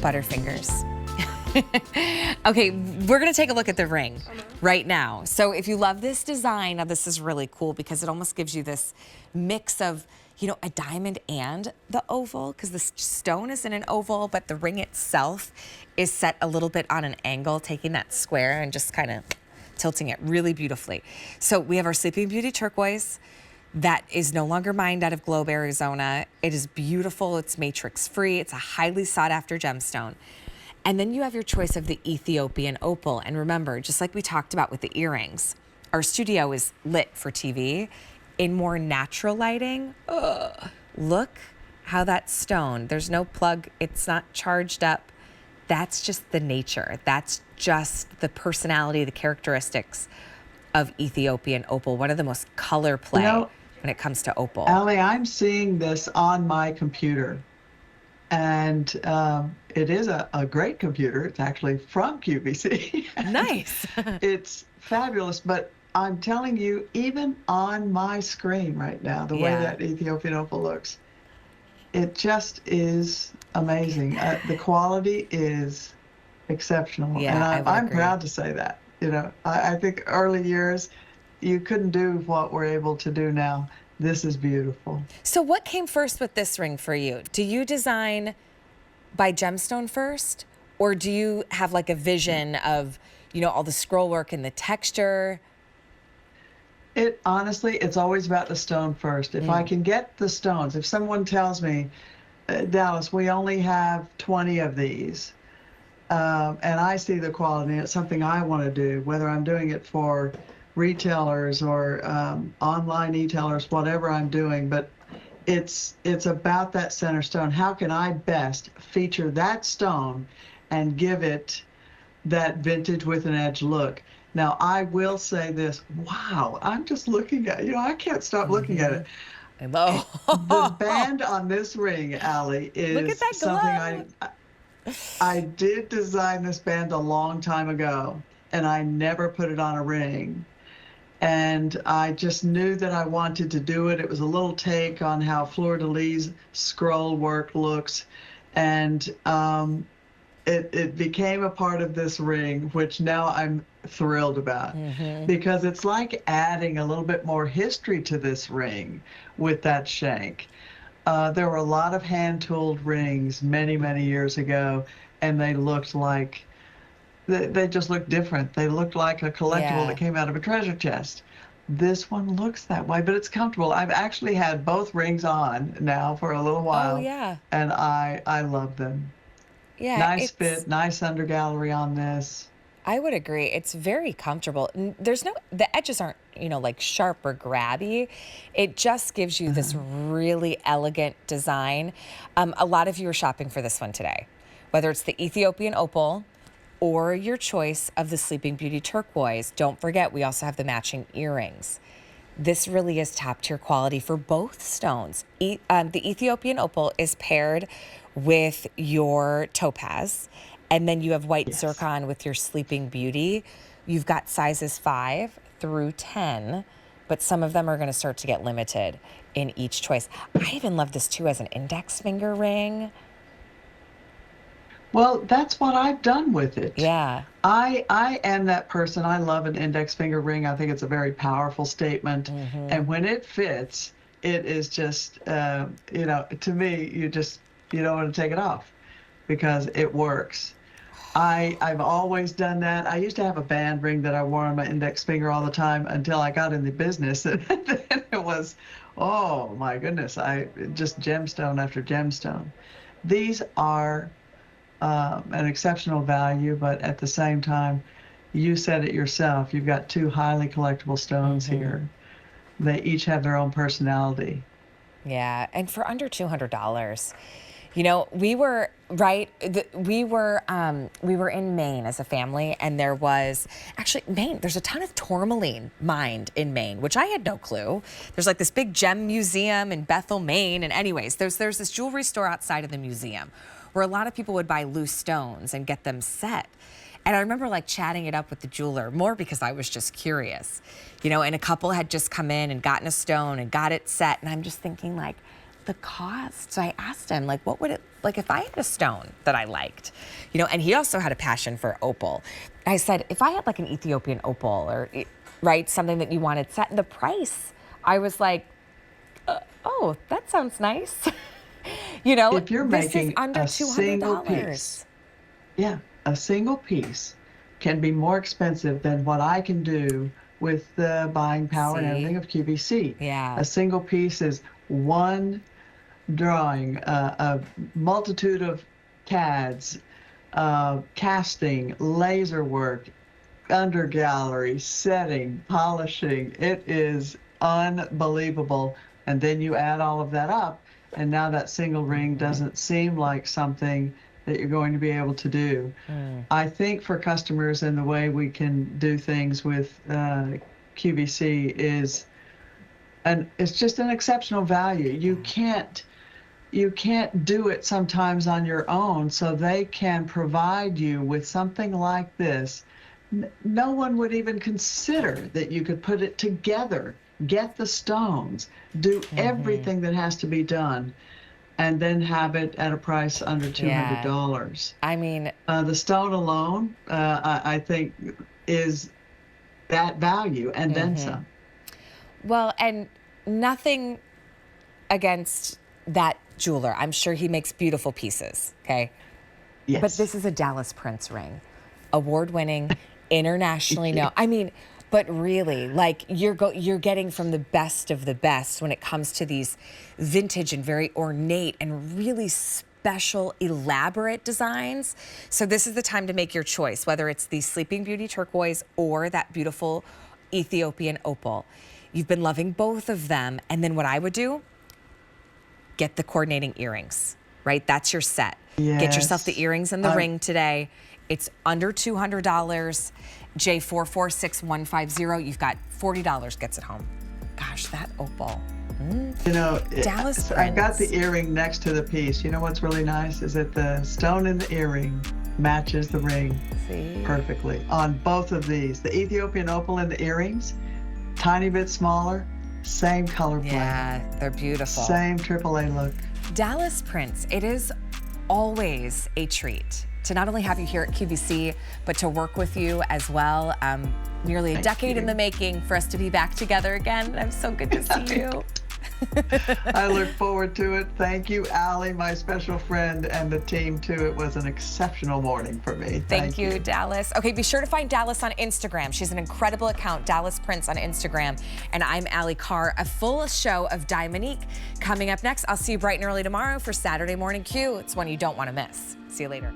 Butterfingers. Okay, we're gonna take a look at the ring right now. So if you love this design, now this is really cool because it almost gives you this mix of, you know, a diamond and the oval, because the stone is in an oval, but the ring itself is set a little bit on an angle, taking that square and just kind of tilting it really beautifully. So we have our Sleeping Beauty Turquoise that is no longer mined out of Globe, Arizona. It is beautiful, it's matrix free, it's a highly sought after gemstone. And then you have your choice of the Ethiopian Opal. And remember, just like we talked about with the earrings, our studio is lit for TV. In more natural lighting, look how that stone, there's no plug, it's not charged up. That's just the nature. That's just the personality, the characteristics of Ethiopian Opal. One of the most color play when it comes to opal. Allie, I'm seeing this on my computer. And it is a great computer. It's actually from QVC. Nice. It's fabulous. But I'm telling you, even on my screen right now, the way that Ethiopian Opal looks, it just is amazing. The quality is exceptional. Yeah, and I'm proud to say that. You know, I think early years, you couldn't do what we're able to do now. This is beautiful. So what came first with this ring for you? Do you design by gemstone first? Or do you have like a vision of, you know, all the scroll work and the texture? Honestly, it's always about the stone first. If I can get the stones, if someone tells me, Dallas, we only have 20 of these, and I see the quality, it's something I want to do, whether I'm doing it for retailers or online e-tailers, whatever I'm doing, but it's about that center stone. How can I best feature that stone and give it that vintage with an edge look? Now, I will say this. Wow, I'm just looking at, you know, I can't stop looking at it. Hello. The band on this ring, Allie, is Look at that something I did design this band a long time ago, and I never put it on a ring. And I just knew that I wanted to do it. It was a little take on how fleur-de-lis scroll work looks. And it became a part of this ring, which now I'm thrilled about. Because it's like adding a little bit more history to this ring with that shank. There were a lot of hand-tooled rings many, many years ago, and they looked like, they just looked different. They looked like a collectible that came out of a treasure chest. This one looks that way, but it's comfortable. I've actually had both rings on now for a little while. Oh, yeah. And I love them. Yeah. Nice fit, nice under gallery on this. I would agree. It's very comfortable. There's no, the edges aren't, you know, like sharp or grabby. It just gives you this really elegant design. A lot of you are shopping for this one today, whether it's the Ethiopian Opal or your choice of the Sleeping Beauty Turquoise. Don't forget, we also have the matching earrings. This really is top tier quality for both stones. The Ethiopian Opal is paired with your topaz, and then you have white zircon with your Sleeping Beauty. You've got sizes 5 through 10, but some of them are gonna start to get limited in each choice. I even love this too as an index finger ring. Well, that's what I've done with it. Yeah. I am that person. I love an index finger ring. I think it's a very powerful statement. And when it fits, it is just, you know, to me, you don't want to take it off because it works. I've always done that. I used to have a band ring that I wore on my index finger all the time until I got in the business. And then it was, oh my goodness, just gemstone after gemstone. These are an exceptional value, but at the same time, you said it yourself, you've got two highly collectible stones here. They each have their own personality. Yeah, and for under $200, you know, we were we were in Maine as a family, and there was actually Maine. There's a ton of tourmaline mined in Maine, which I had no clue. There's like this big gem museum in Bethel, Maine, and anyways, there's this jewelry store outside of the museum where a lot of people would buy loose stones and get them set. And I remember like chatting it up with the jeweler, more because I was just curious, you know, and a couple had just come in and gotten a stone and got it set. And I'm just thinking like, the cost. So I asked him, like, what would it, like if I had a stone that I liked, you know, and he also had a passion for opal. I said, if I had like an Ethiopian opal or, right, something that you wanted set in the price, I was like, oh, that sounds nice. You know, If you're this making is under a $200. single piece, yeah, a single piece can be more expensive than what I can do with the buying power and everything of QVC. Yeah. A single piece is one drawing, a multitude of CADs, casting, laser work, under gallery, setting, polishing. It is unbelievable. And then you add all of that up, and now that single ring doesn't seem like something that you're going to be able to do. I think for customers and the way we can do things with QVC is, and it's just an exceptional value. You can't do it sometimes on your own, so they can provide you with something like this. No one would even consider that you could put it together, get the stones, do everything that has to be done, and then have it at a price under $200. I mean, the stone alone, I think, is that value and then some. well, and nothing against that jeweler. I'm sure he makes beautiful pieces, okay? Yes. But this is a Dallas Prince ring, award-winning, internationally known. I mean, but really, like you're getting from the best of the best when it comes to these vintage and very ornate and really special, elaborate designs. So this is the time to make your choice, whether it's the Sleeping Beauty Turquoise or that beautiful Ethiopian Opal. You've been loving both of them. And then what I would do, get the coordinating earrings, right? That's your set. Yes. Get yourself the earrings and the ring today. It's under $200. J446150. You've got $40 gets it home. Gosh, that opal. You know, Dallas I've got Prince. the earring next to the piece. You know what's really nice is that the stone in the earring matches the ring perfectly on both of these. The Ethiopian opal in the earrings, tiny bit smaller, same color blend. Yeah, they're beautiful. Same AAA look. Dallas Prince, it is always a treat to not only have you here at QVC, but to work with you as well. Nearly a decade in the making for us to be back together again. I'm so good to see you. I look forward to it. Thank you, Allie, my special friend, and the team too. It was an exceptional morning for me. Thank you, Dallas. Okay, be sure to find Dallas on Instagram. She's an incredible account, Dallas Prince on Instagram. And I'm Allie Carr. A full show of Diamonique coming up next. I'll see you bright and early tomorrow for Saturday Morning Q. It's one you don't want to miss. See you later.